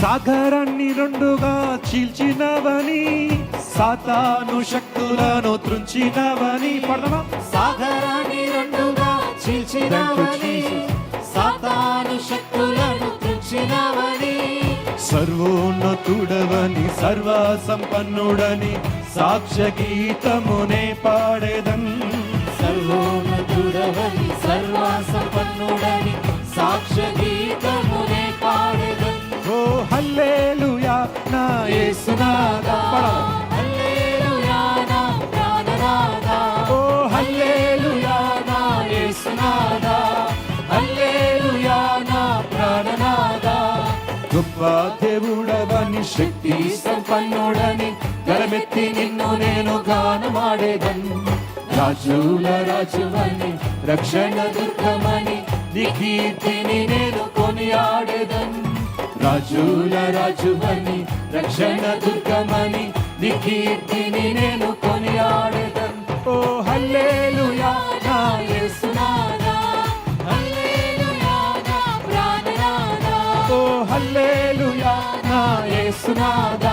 సాగరాన్ని రెండుగా చీల్చినవని, సాతాను శక్తులను త్రుంచినవని. పడదామా? సాగరాన్ని రెండుగా చీల్చినవని, సాతాను శక్తులను త్రుంచినవని. సర్వోన్నతుడవని సర్వ సంపన్నుడని సాక్ష్య గీతమునే పాడేదన్. సర్వోన్నతుడవని సర్వ సంపన్నుడని సాక్ష్య గీతమునే పాడెదన్. ఓ హల్లెలూయా నా యేసునాథా. హల్లెలూయా నా ప్రాణనాథా. ఓ హల్లెలూయా నా యేసునాథా. హల్లెలూయా నా ప్రాణనాథా. గొప్ప దేవుడవని శక్తి సంపన్నుడని గలమెత్తి నిన్ను నేను గానమాడేదన్. రాజుల రాజువని రక్షణ దుర్గమని నీ కీర్తిని నేను కొనియాడేదన్. రాజుల రాజువని రక్షణ దుర్గమని నీ కీర్తిని నేను కొనియాడేదన్. ఓ హల్లెలూయా నా యేసునాథా. హల్లెలూయా నా ప్రాణనాథా. ఓ హల్లెలూయా నా యేసునాథా.